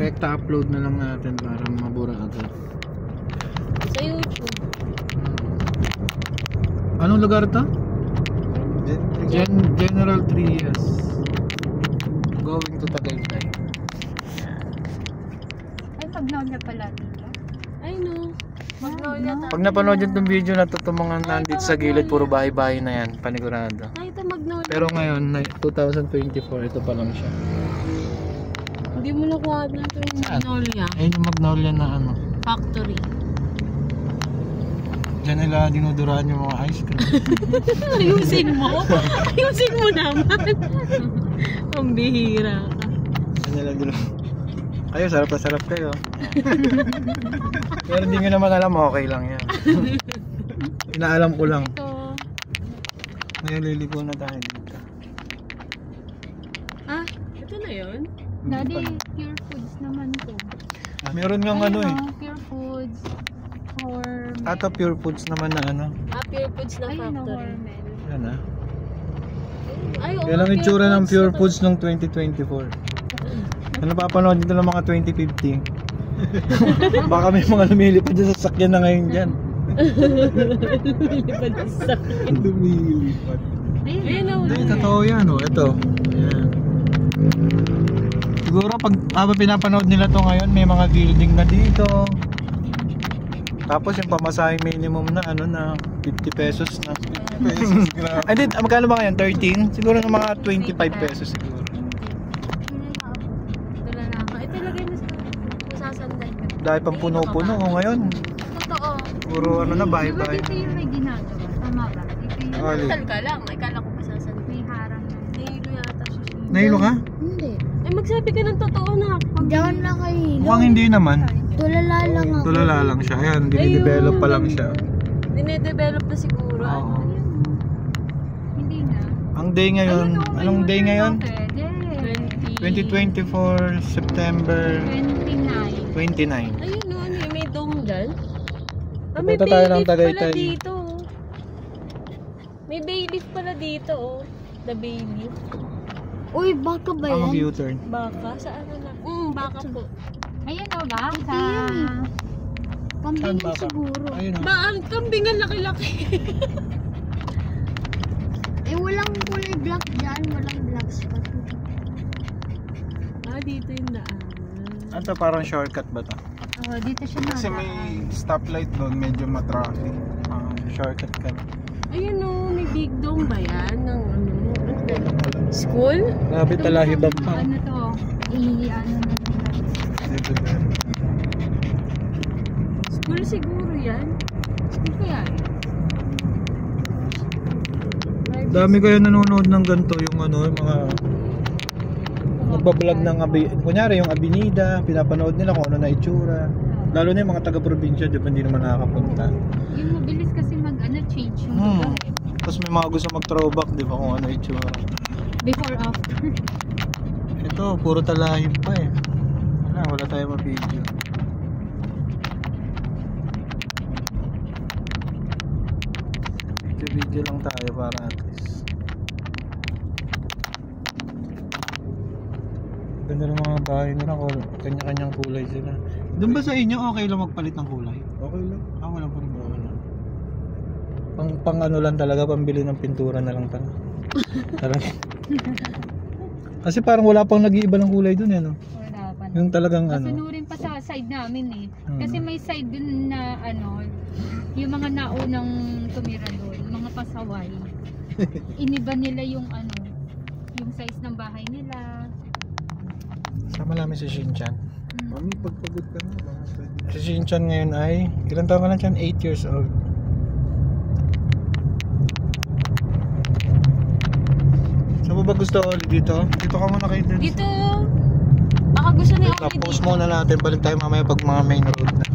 Rekta upload na lang natin para mabura agad. Sa YouTube. Anong lugar to? General Trias. Going to Tagaytay. Ay, Magnolia pala dito. Ay no. Magnolia tayo. Pag napanood yung itong video na to, itong mga nandito sa gilid, puro bahay-bahay na yan, panigurado. Ay, ito Magnolia. Pero ngayon, 2024, ito pa lang siya. Hindi mo nakuha na ito yung Magnolia. Ayun yung Magnolia na ano. Factory. Diyan nila dinuduraan yung mga ice cream. Ayusin mo. Ayusin mo naman. Ang bihira ka. Diyan nila dinuduraan. Kayo, sarap na sarap kayo. Pero hindi nyo naman alam, okay lang yan. Inaalam ko lang. Ito. Ngayon liligo na tayo dito. Ah, ito na yun? Daddy, Pure Foods naman to. Meron nga ano eh. Pure Foods. Hormel. Ato Pure Foods naman na ano. Ah, Pure Foods na Ayun na, factory. Hormel. Yan ah. Ay, oo. Yan ang itsura ng Pure na- Foods nung 2024. Ano napapanood dito ng mga 2050? Baka may mga lumilipad dyan sa sakyan na ngayon dyan. Lumilipad sa sakyan. Lumilipad. Ayun na. Hindi, totoo yan oh. Ito. Yan. Siguro pag pinapanood nila to ngayon, may mga building na dito. Tapos yung pamasahe minimum na ano na 50 pesos na. 50 pesos. Ay, di, magkano ba ngayon? 13? Siguro na mga 25 pesos siguro. Tulala ka. Ito lagay mo sa masasanday ka. Dahil pang puno-puno oh, ngayon. Totoo. Puro ano na Di ba bye-bye. dito yung may ginagawa? Tama ba? Dito yung Alin? Tal ka lang. Akala ko masasanday. may harang na. Nahilo yata siya. Nahilo ka? Hindi. Eh, magsabi ka ng totoo na. Diyan lang kayo. Mukhang hindi naman. Tulala lang ako. Tulala lang siya. Ayan, dinidevelop pa lang siya. Dinedevelop na siguro. Oo. Ano? Hindi na. Ang day ngayon, Ayun, oh, may anong day water ngayon? na pwede. 2024 September 29. 29. Ayun no, ano yun, may dome dyan. Ah, may Pupunta tayo ng bay leaf pala Tagaytay. dito. Oh. May bay leaf pala dito oh. The bay leaf. Uy, baka ba Ah, yan? mag-U-turn. Baka? Saan na? Baka po. Ayan o ba? Sa... Kambing Saan baka? siguro. Ayun oh. Ba, ang kambing ang laki-laki. Eh, walang kulay black dyan. Walang black spot. Ah, dito yung daan. Ito parang shortcut ba to? Oh, dito siya na. Kasi may stoplight doon, medyo matraffic. Shortcut ka. Ayun no, may big dome ba yan? Ng ano? School? Grabe talahibag pa. Ano to? I-ano na Dito ba? School siguro yan. School kaya eh. Dami kayo nanonood ng ganito yung ano, yung mga nagbablog ng kunyari yung Abinida, pinapanood nila kung ano na itsura. Lalo na yung mga taga-probinsya, di ba hindi naman nakakapunta. Yung mabilis kasi change yung Hmm. lugar eh. Tapos may mga gusto mag-throwback, di ba kung ano itsura. Before, after. Ito, puro talahib pa eh. Wala tayong ma-video. Video lang tayo para at least. Ganda ng mga bahay nila, kanya-kanyang kulay sila. Doon ba sa inyo okay lang magpalit ng kulay? Okay lang. Walang problema. Pang ano lang talaga, pambili ng pintura na lang talaga. Kasi parang wala pang nag-iiba ng kulay doon eh, no? Wala pa na. Yung talagang ano. Masunurin pa sa side namin eh. Kasi may side dun na ano, yung mga naunang tumira doon, mga pasaway. Iniba nila yung ano, yung size ng bahay nila. Sama namin si Shinchan. Mami, pagpagod ka na, baka pwede. Si Shinchan ngayon ay, ilang taon ka na siya? 8 years old. Saan mo ba gusto ulit dito? Dito ka muna kayo. Dito. Baka gusto niya ako Tapos muna natin, balik tayo mamaya pag mga main road na.